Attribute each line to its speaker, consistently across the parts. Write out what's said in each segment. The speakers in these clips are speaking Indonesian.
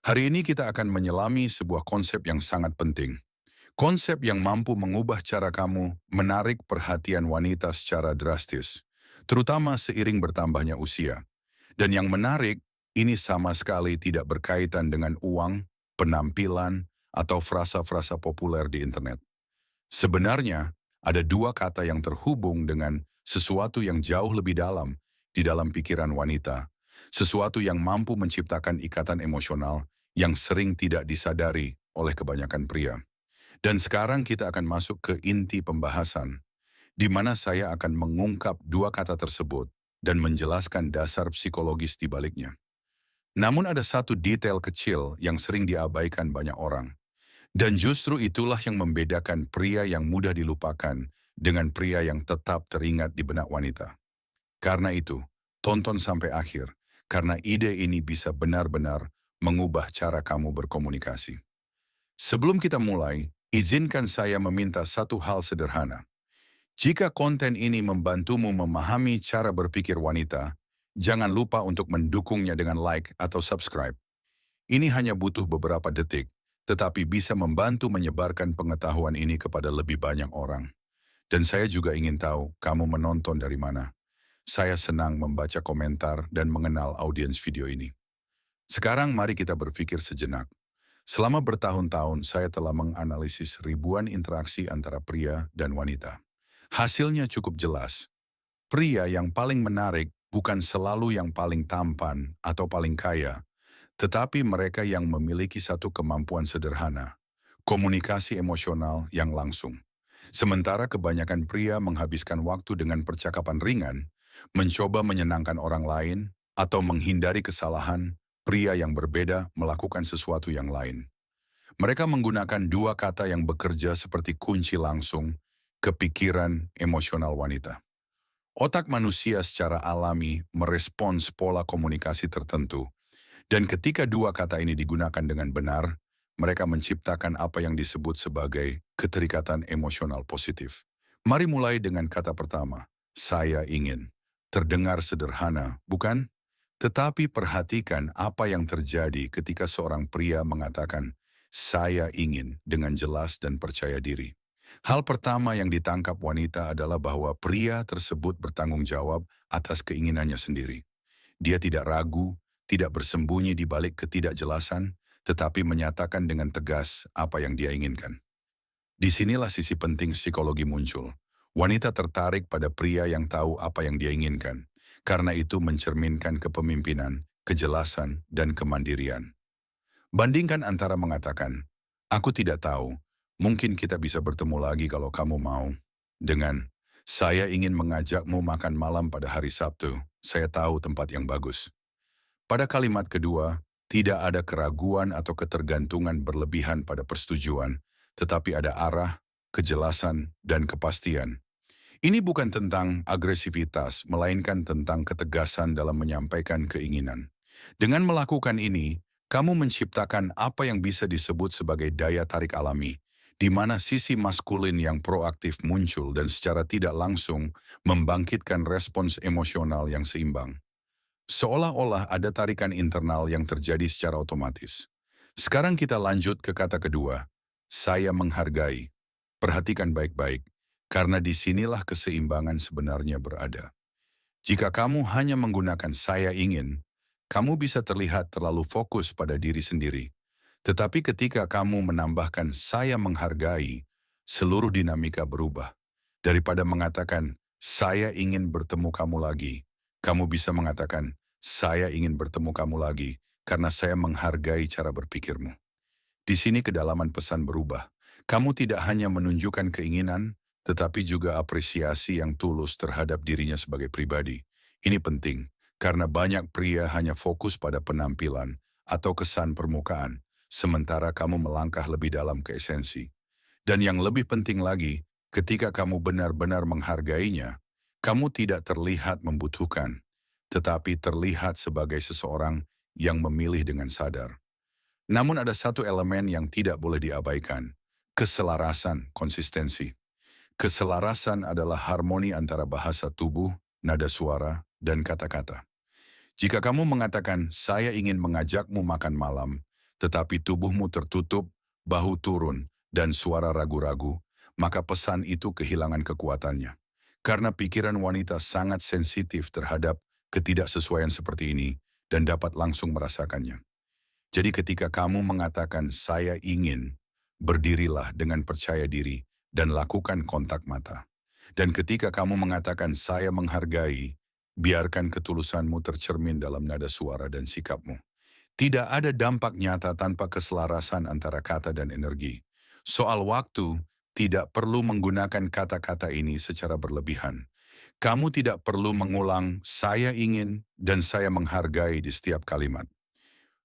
Speaker 1: Hari ini kita akan menyelami sebuah konsep yang sangat penting. Konsep yang mampu mengubah cara kamu menarik perhatian wanita secara drastis, terutama seiring bertambahnya usia. Dan yang menarik, ini sama sekali tidak berkaitan dengan uang, penampilan, atau frasa-frasa populer di internet. Sebenarnya, ada dua kata yang terhubung dengan sesuatu yang jauh lebih dalam di dalam pikiran wanita. Sesuatu yang mampu menciptakan ikatan emosional yang sering tidak disadari oleh kebanyakan pria. Dan sekarang kita akan masuk ke inti pembahasan, di mana saya akan mengungkap dua kata tersebut dan menjelaskan dasar psikologis di baliknya. Namun ada satu detail kecil yang sering diabaikan banyak orang. Dan justru itulah yang membedakan pria yang mudah dilupakan dengan pria yang tetap teringat di benak wanita. Karena itu, tonton sampai akhir, karena ide ini bisa benar-benar mengubah cara kamu berkomunikasi. Sebelum kita mulai, izinkan saya meminta satu hal sederhana. Jika konten ini membantumu memahami cara berpikir wanita, jangan lupa untuk mendukungnya dengan like atau subscribe. Ini hanya butuh beberapa detik, tetapi bisa membantu menyebarkan pengetahuan ini kepada lebih banyak orang. Dan saya juga ingin tahu kamu menonton dari mana. Saya senang membaca komentar dan mengenal audiens video ini. Sekarang mari kita berpikir sejenak. Selama bertahun-tahun saya telah menganalisis ribuan interaksi antara pria dan wanita. Hasilnya cukup jelas. Pria yang paling menarik bukan selalu yang paling tampan atau paling kaya, tetapi mereka yang memiliki satu kemampuan sederhana, komunikasi emosional yang langsung. Sementara kebanyakan pria menghabiskan waktu dengan percakapan ringan, mencoba menyenangkan orang lain, atau menghindari kesalahan, pria yang berbeda melakukan sesuatu yang lain. Mereka menggunakan dua kata yang bekerja seperti kunci langsung ke pikiran emosional wanita. Otak manusia secara alami merespons pola komunikasi tertentu, dan ketika dua kata ini digunakan dengan benar, mereka menciptakan apa yang disebut sebagai keterikatan emosional positif. Mari mulai dengan kata pertama, saya ingin. Terdengar sederhana, bukan? Tetapi perhatikan apa yang terjadi ketika seorang pria mengatakan, saya ingin dengan jelas dan percaya diri. Hal pertama yang ditangkap wanita adalah bahwa pria tersebut bertanggung jawab atas keinginannya sendiri. Dia tidak ragu, tidak bersembunyi di balik ketidakjelasan, tetapi menyatakan dengan tegas apa yang dia inginkan. Disinilah sisi penting psikologi muncul. Wanita tertarik pada pria yang tahu apa yang dia inginkan, karena itu mencerminkan kepemimpinan, kejelasan, dan kemandirian. Bandingkan antara mengatakan, aku tidak tahu, mungkin kita bisa bertemu lagi kalau kamu mau, dengan, saya ingin mengajakmu makan malam pada hari Sabtu, saya tahu tempat yang bagus. Pada kalimat kedua, tidak ada keraguan atau ketergantungan berlebihan pada persetujuan, tetapi ada arah, kejelasan, dan kepastian. Ini bukan tentang agresivitas, melainkan tentang ketegasan dalam menyampaikan keinginan. Dengan melakukan ini, kamu menciptakan apa yang bisa disebut sebagai daya tarik alami, di mana sisi maskulin yang proaktif muncul dan secara tidak langsung membangkitkan respons emosional yang seimbang. Seolah-olah ada tarikan internal yang terjadi secara otomatis. Sekarang kita lanjut ke kata kedua, saya menghargai. Perhatikan baik-baik, karena disinilah keseimbangan sebenarnya berada. Jika kamu hanya menggunakan saya ingin, kamu bisa terlihat terlalu fokus pada diri sendiri. Tetapi ketika kamu menambahkan saya menghargai, seluruh dinamika berubah. Daripada mengatakan, saya ingin bertemu kamu lagi, kamu bisa mengatakan, saya ingin bertemu kamu lagi karena saya menghargai cara berpikirmu. Di sini kedalaman pesan berubah. Kamu tidak hanya menunjukkan keinginan, tetapi juga apresiasi yang tulus terhadap dirinya sebagai pribadi. Ini penting, karena banyak pria hanya fokus pada penampilan atau kesan permukaan, sementara kamu melangkah lebih dalam ke esensi. Dan yang lebih penting lagi, ketika kamu benar-benar menghargainya, kamu tidak terlihat membutuhkan, tetapi terlihat sebagai seseorang yang memilih dengan sadar. Namun ada satu elemen yang tidak boleh diabaikan, keselarasan, konsistensi. Keselarasan adalah harmoni antara bahasa tubuh, nada suara, dan kata-kata. Jika kamu mengatakan, saya ingin mengajakmu makan malam, tetapi tubuhmu tertutup, bahu turun, dan suara ragu-ragu, maka pesan itu kehilangan kekuatannya. Karena pikiran wanita sangat sensitif terhadap ketidaksesuaian seperti ini dan dapat langsung merasakannya. Jadi ketika kamu mengatakan saya ingin, berdirilah dengan percaya diri dan lakukan kontak mata. Dan ketika kamu mengatakan saya menghargai, biarkan ketulusanmu tercermin dalam nada suara dan sikapmu. Tidak ada dampak nyata tanpa keselarasan antara kata dan energi. Soal waktu, tidak perlu menggunakan kata-kata ini secara berlebihan. Kamu tidak perlu mengulang saya ingin dan saya menghargai di setiap kalimat.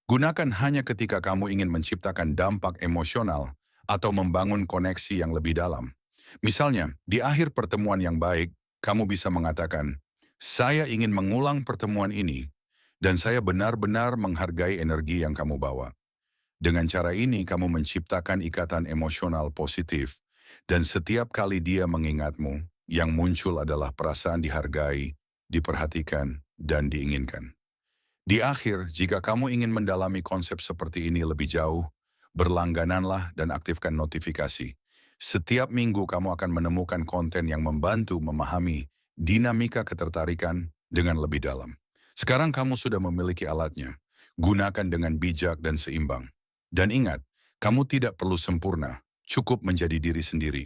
Speaker 1: Gunakan hanya ketika kamu ingin menciptakan dampak emosional atau membangun koneksi yang lebih dalam. Misalnya, di akhir pertemuan yang baik, kamu bisa mengatakan, saya ingin mengulang pertemuan ini dan saya benar-benar menghargai energi yang kamu bawa. Dengan cara ini, kamu menciptakan ikatan emosional positif dan setiap kali dia mengingatmu, yang muncul adalah perasaan dihargai, diperhatikan, dan diinginkan. Di akhir, jika kamu ingin mendalami konsep seperti ini lebih jauh, berlanggananlah dan aktifkan notifikasi. Setiap minggu kamu akan menemukan konten yang membantu memahami dinamika ketertarikan dengan lebih dalam. Sekarang kamu sudah memiliki alatnya. Gunakan dengan bijak dan seimbang. Dan ingat, kamu tidak perlu sempurna, cukup menjadi diri sendiri.